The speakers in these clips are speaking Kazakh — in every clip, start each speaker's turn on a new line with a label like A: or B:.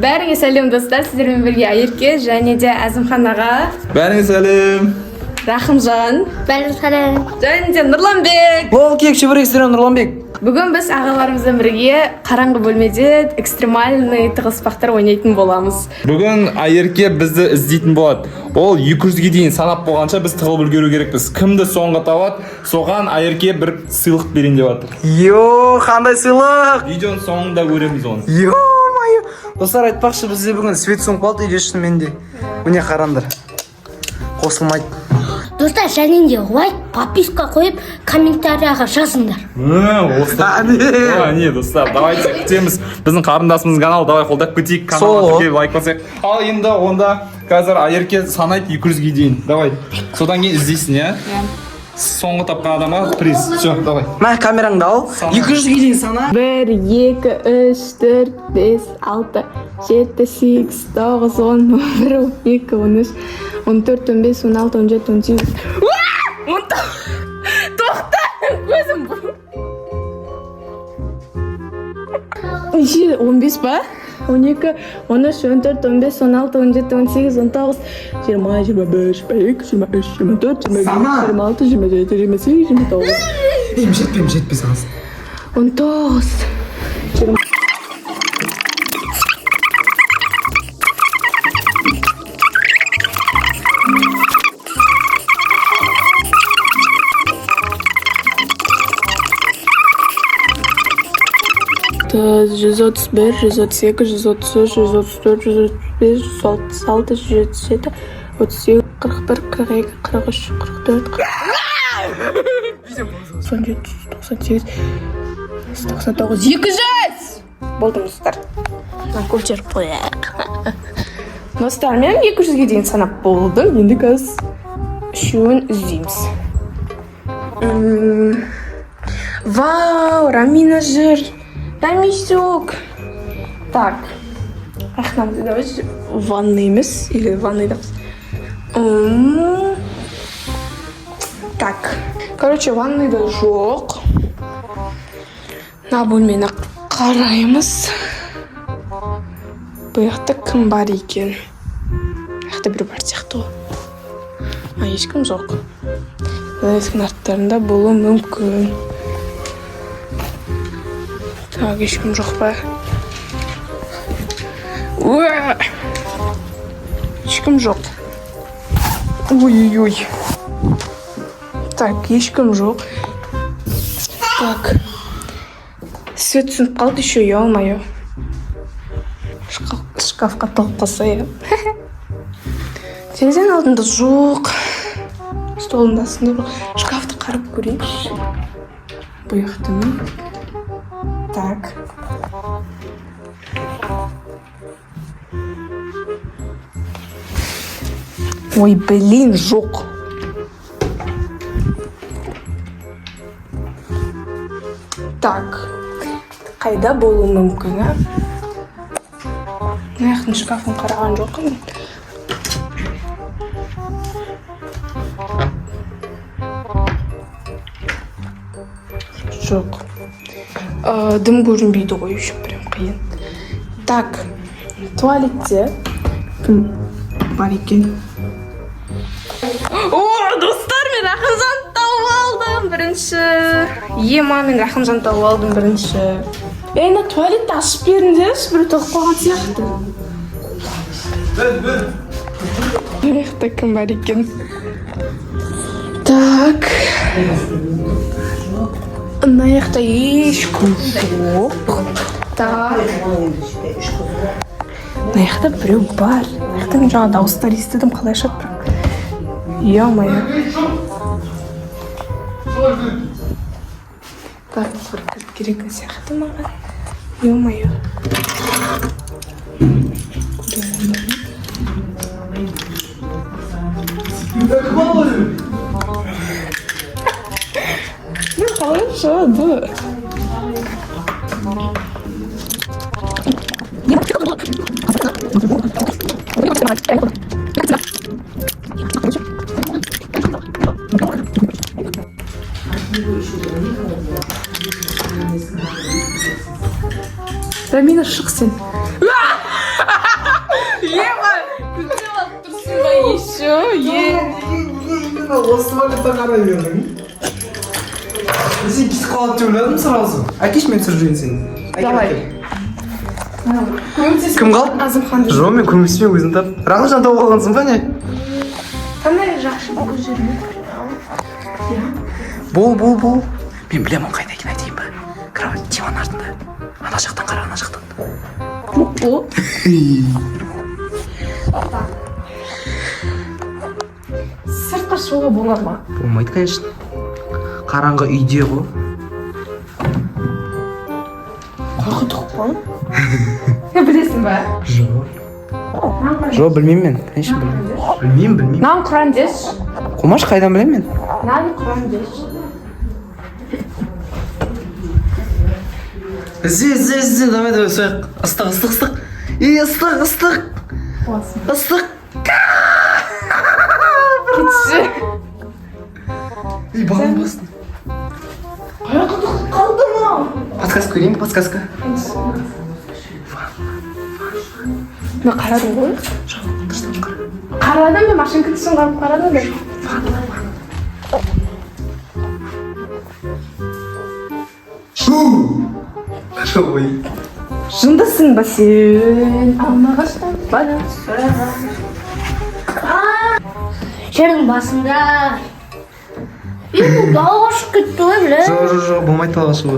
A: Бәріңе сәлем достар, сіздермен бірге Айерке және де Әзімхан аға.
B: Бәріңе сәлем.
A: Рахымжан.
C: Бәріңе сәлем.
A: Және де Нұрланбек.
B: Ол кекші бір экстрем Нұрланбек.
A: Бүгін біз ағаларымыздан бірге қараңғы бөлмеде экстремальный тығыспақтар ойнайтын боламыз.
B: Бүгін Айерке бізді іздейтін болады. Ол 200-ге дейін санап болғанша біз тығылып үлгеру керекпіз. Кімді соңғы табады, соған Айерке бір сыйлық берейін деп жатыр.
D: Йо, қандай сыйлық!
B: Видеоның соңында көреміз оны.
D: Йо-майо! Достар, айтпақшы, бізде бүгін свет соңып қалды үйде шынымен де. Міне қараңдар. Қосылмайды.
C: Достар, және де лайк, подписка қойып, комментарияға жазыңдар.
B: Не, достар, давайте күтеміз. Біздің қарындасымыз канал, давай қолдап күтейік. Каналға тіркеліп лайк басайық. Ал енді онда қазір Айерке санайды 200-ге дейін. Давай. Содан кейін іздейсің, я? Соңғы тапқан адамға приз. Все, давай.
D: Мә, камераңды ал. 200-ге дейін сана.
A: 1, 2, 3, 4, 5, 6, 7, 8, 9, 10, 11, 12, 13, 14, 15, 16, 17, 18. Тоқта! Көзім бұл. 15 ба? 12, 13, 14, 15, 16, 17, 18, 19, 20, 25, 22, 23, 24, 25, 26, 27, 28, 29.
D: Жетпес аз.
A: 19. Жүз отыз бір, 132, 133, 134, 135, 136, 137, 38, 41, 42, 43, 44, 97, 98, 99, 200! Болды достар.
C: Көтеріп қояйық.
A: Достар, мен 200-ге дейін санап болдым. Енді қазір үшеуін іздейміз. Вау, Рамина жүр. Рамисюк. Так. Ах, нам давайте ваннаймыз или ваннайдамыз. Так. Короче, ваннайда жоқ. На бөлмені қараймыз. Бұл жақта кім бар екен? Жақта бір бар сияқты ғой. Ешкім жоқ. Есіктің арттарында болуы мүмкін. Так, ешкім жоқ па? Ешкім жоқ. Ой-ой-ой. Так, ешкім жоқ. Так. Свет түсініп қалды еще, ё-моё. Шкафқа тоғып қалса, я. Тереzen алдында жоқ. Столында астында жоқ. Шкафты қарап көрейікші. Бұл жақта ма? Так. Ой, блин, жоқ. Так. Қайда болуы мүмкін, а? Мына шкафын қараған жоқпын. Жоқ. Дым көрінбейді ғой, еще прям қиын. Так, туалетте кім бар екен? О, достар, мен Рахымжан тауып алдым бірінші. Ема, мен Рахымжан тауып алдым бірінші. Ена, туалетті ашып беріңдерші, бір тоқып қалған сияқты. Бұл жақта кім бар екен? Так. Мына жақта ешкім жоқ. Так. Мына жақта біреу бар. Мына жақта мен жаңа дауыстар естідім, қалай шатпыр. Ё-моё. Так, бір кіріп керек сияқты маған. Ё-моё. Ну, хорошо, да. Рамина, шық сен.
D: осы туалетте қарай бердің. Сен кетіп қалады деп ойладым сразу. Әкеш мен түсіріп сені.
A: Давай.
D: Кім қалды?
A: Азымхан.
D: Жоқ, мен көмектеспен өзің тап. Рахымжан тауып алғансың ба не?
A: Қандай жақсы бұл жерге.
D: Бол. Мен білемін қайда екенін айтайын ба? Кровать диван артында. Ана жақтан қара, ана жақтан.
A: О. Сыртқа шығуға бола ма?
D: Болмайды, конечно. Қараңғы үйде ғой.
A: Қорқытық па? Білесің ба?
D: Жоқ, білмеймін мен. Конечно, білмеймін.
A: Нан құран деш.
D: Қомаш қайдан білемін мен?
A: Нан құран деш.
D: Ізде, давай, сояқ. Ыстық. Ыстық.
A: Кетші.
D: Балым басын.
A: Қорқытық қалды ма?
D: Подсказка көрейін, подсказка.
A: Мен қарадым ғой. Қарадым, мен машинка түсін қарып қарадым.
D: Ой.
A: Жындысың ба сен? Алмағаштан бана сұраған.
C: Жердің басында. Бұл дауға шығып кетті ғой, біле.
D: Жоқ, болмайды талға шығу.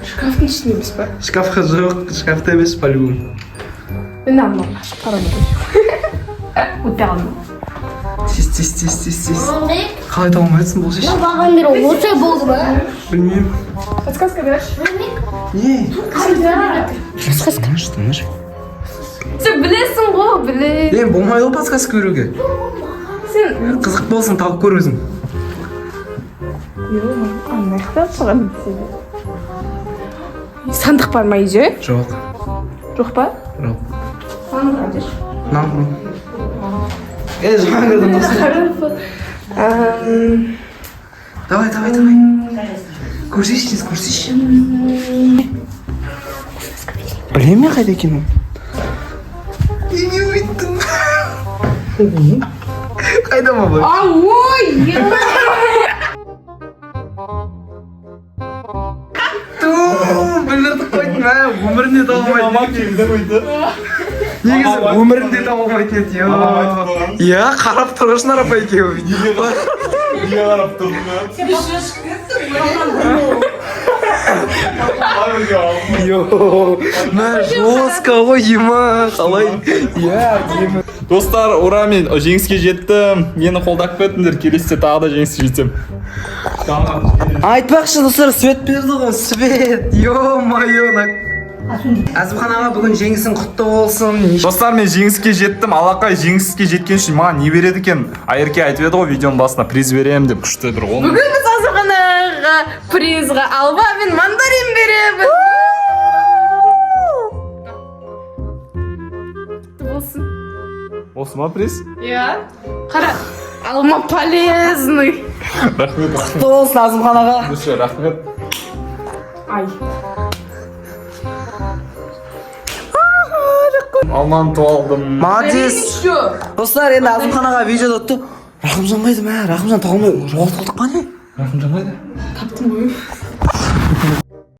A: Шкафтың ішінде емес па?
D: Шкафқа жоқ, шкафта емес по-любому.
A: Мен аман ашып қарадым. Өте қалдым.
D: Тез. Қалай таба алмайсың бұл шеш?
C: Баған бері осы болды ма?
D: Білмеймін.
A: Подсказка берші.
D: Не?
C: Подсказка.
A: Сен білесің ғой, біле.
D: Болмайды ғой подсказка көруге.
A: Сен...
D: Қызық болсын, тауып көр өзің.
A: Анаяқтан шығам сені. Сандық бар ма үйде?
D: Жоқ.
A: Жоқ па?
D: Жоқ.
A: Сандық әдеш.
D: Нан. Жаңа кірдім достым. Давай. Көрсейші. Білем мен қайда екенін? Не өйттім. Қайда ма бұл?
A: Ой!
D: Білдірдік қойдың, өмірінде таба алмайтын. Негізі өмірінде таба алмайтын еді. Иә, қарап тұрғышын арапа екеуі.
B: Неге қарап тұрдың?
D: Мә жестко ғой ема, қалай? Иә, ема.
B: Достар, ура, мен жеңіске жеттім. Мені қолдап кетіңдер, келесіде тағы да жеңіске жетсем.
D: Айтпақшы достар, свет берді ғой, свет. Ё-майо. Әзімхан аға бүгін жеңісің құтты болсын.
B: Достар, мен жеңіске жеттім. Алақай жеңіске жеткен үшін маған не береді екен? Айерке айтып еді ғой видеоның басына приз беремін деп, күшті бір оны.
A: Бүгін біз Азымхан ағаға призға алма мен мандарин береміз. Болсын.
B: Осы ма приз?
A: Иә. Қара, алма полезный.
B: Рахмет.
D: Құтты болсын Азымхан аға.
B: Рахмет.
A: Ай.
B: Алманы туалдым.
D: Молодец. Достар, енді Азымхан аға видеода отты. Рахымжан қайда ма? Рахымжан тауылмай жоғалтып қалдық па не?
B: Рахымжан қайда?
A: Таптым ғой.